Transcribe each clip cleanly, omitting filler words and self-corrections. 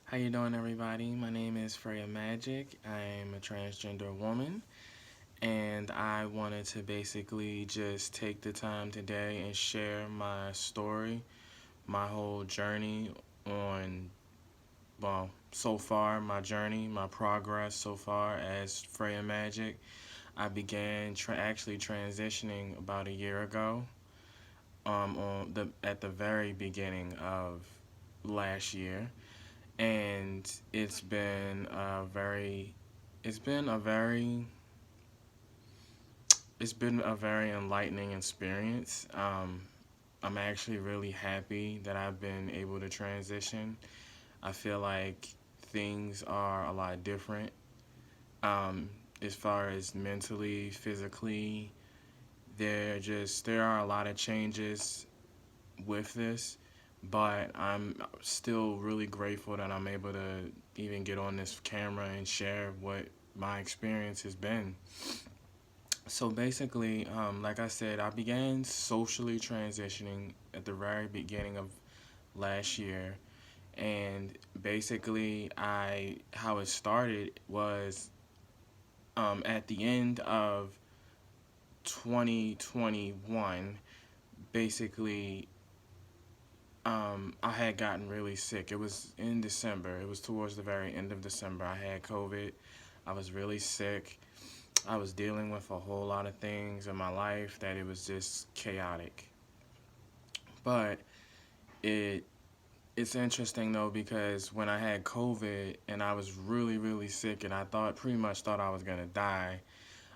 How you doing, everybody? My name is Freya Magic. I'm a transgender woman, and I wanted to basically just take the time today and share my story, my whole journey on, well, so far, my journey, my progress so far as Freya Magic. I began actually transitioning about a year ago, on the at the very beginning of last year, and it's been a very it's been a very enlightening experience. I'm actually really happy that I've been able to transition. I feel like things are a lot different, um, as far as mentally, physically. There are a lot of changes with this, but I'm still really grateful that I'm able to even get on this camera and share what my experience has been. So basically, like I said, I began socially transitioning at the very beginning of last year, and basically, I how it started was at the end of 2021. Basically, I had gotten really sick. It was in December. It was towards the very end of December. I had COVID. I was really sick. I was dealing with a whole lot of things in my life that it was just chaotic. But it it's interesting though because when I had COVID and I was really sick and I thought pretty much thought I was gonna die,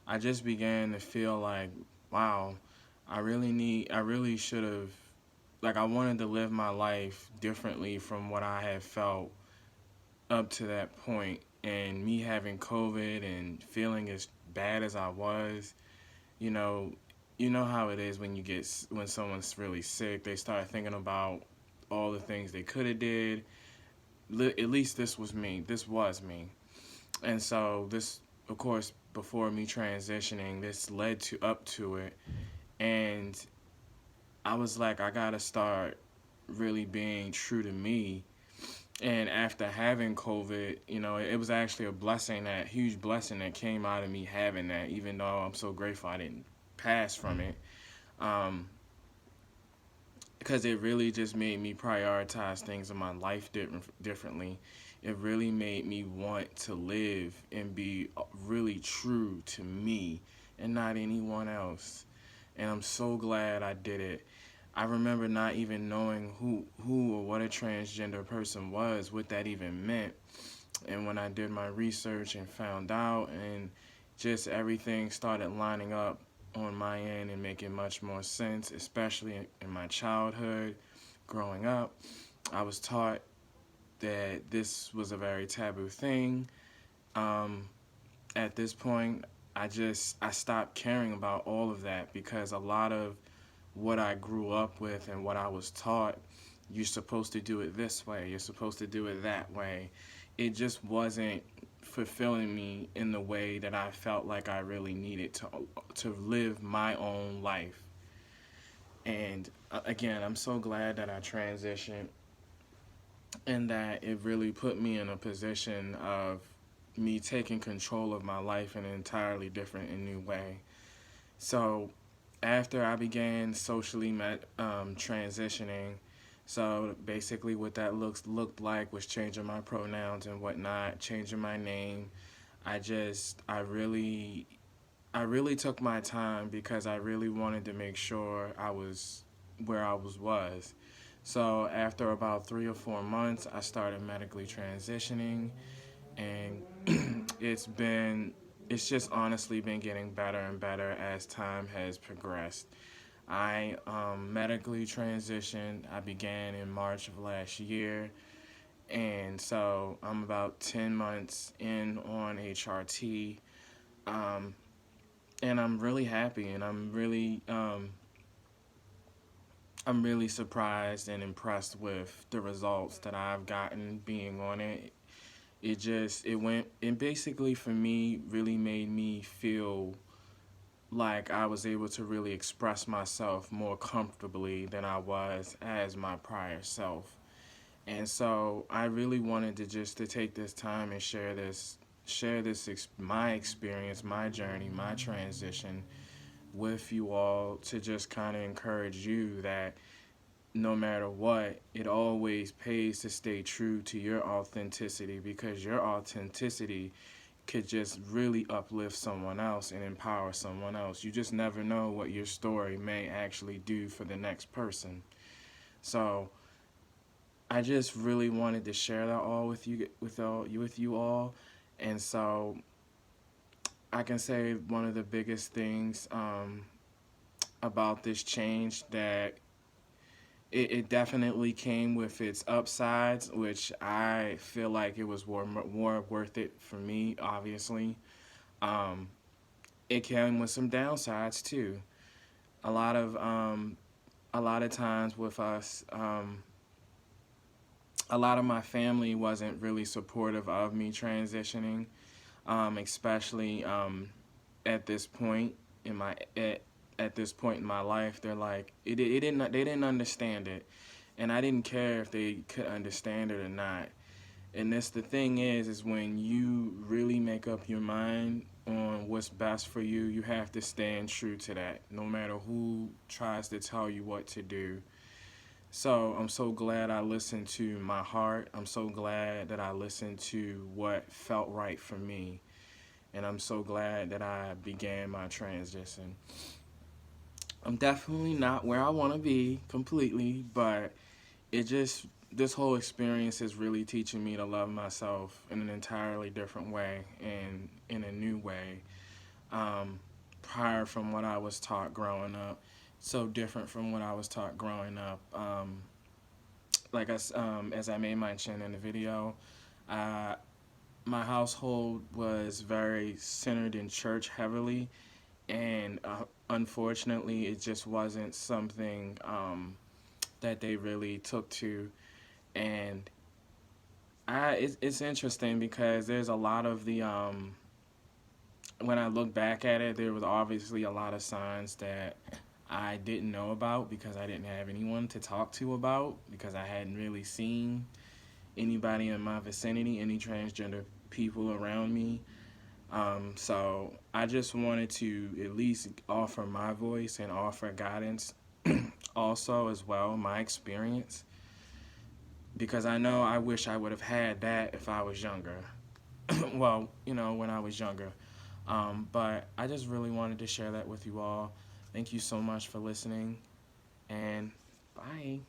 I just began to feel like, wow, I really should have, like, I wanted to live my life differently from what I had felt up to that point. And me having COVID and feeling as bad as I was, you know, you know how it is when when someone's really sick, they start thinking about all the things they could have did. At least this was me. This was me. And so this, of course, before me transitioning, this led to up to it, and I was like, I gotta start really being true to me. And after having COVID, it was actually a blessing, that huge blessing that came out of me having that, even though I'm so grateful I didn't pass from it. Um, because it really just made me prioritize things in my life differently. It really made me want to live and be really true to me and not anyone else. And I'm so glad I did it. I remember not even knowing who or what a transgender person was, what that even meant. And when I did my research and found out, and just everything started lining up on my end and making much more sense, especially in my childhood growing up. I was taught that this was a very taboo thing. Um, at this point, I stopped caring about all of that because a lot of what I grew up with and what I was taught, you're supposed to do it this way, you're supposed to do it that way. It just wasn't fulfilling me in the way that I felt like I really needed to live my own life. And again, I'm so glad that I transitioned and that it really put me in a position of me taking control of my life in an entirely different and new way. So after I began transitioning, so basically what that looked like was changing my pronouns and whatnot, changing my name. I really took my time because I really wanted to make sure I was where I was. So after about 3 or 4 months, I started medically transitioning, and it's just honestly been getting better and better as time has progressed. I medically transitioned. I began in March of last year, and so I'm about 10 months in on HRT, um, and I'm really happy, and I'm really surprised and impressed with the results that I've gotten being on it. It basically for me really made me feel like I was able to really express myself more comfortably than I was as my prior self. And so I really wanted to just to take this time and my experience, my journey, my transition with you all to just kind of encourage you that no matter what, it always pays to stay true to your authenticity, because your authenticity could just really uplift someone else and empower someone else. You just never know what your story may actually do for the next person. So I just really wanted to share that all with you all. And so I can say one of the biggest things about this change that it definitely came with its upsides, which I feel like it was more worth it for me, obviously. Um, it came with some downsides too. A lot of a lot of times with us, a lot of my family wasn't really supportive of me transitioning, especially at this point in my at this point in my life. They're like it didn't they didn't understand it, and I didn't care if they could understand it or not. And this the thing is when you really make up your mind on what's best for you, you have to stand true to that, no matter who tries to tell you what to do. So I'm so glad I listened to my heart. I'm so glad that I listened to what felt right for me. And I'm so glad that I began my transition. I'm definitely not where I want to be completely, but it just, this whole experience is really teaching me to love myself in an entirely different way and in a new way. Um, Prior from what I was taught growing up, so different from what I was taught growing up. As I made mention in the video, uh, my household was very centered in church heavily, and unfortunately, it just wasn't something that they really took to. And it's interesting because there's a lot of the when I look back at it, there was obviously a lot of signs that I didn't know about because I didn't have anyone to talk to about, because I hadn't really seen anybody in my vicinity, any transgender people around me. So I just wanted to at least offer my voice and offer guidance also as well, my experience, because I know I wish I would have had that if I was younger. Well, when I was younger. But I just really wanted to share that with you all. Thank you so much for listening, and bye.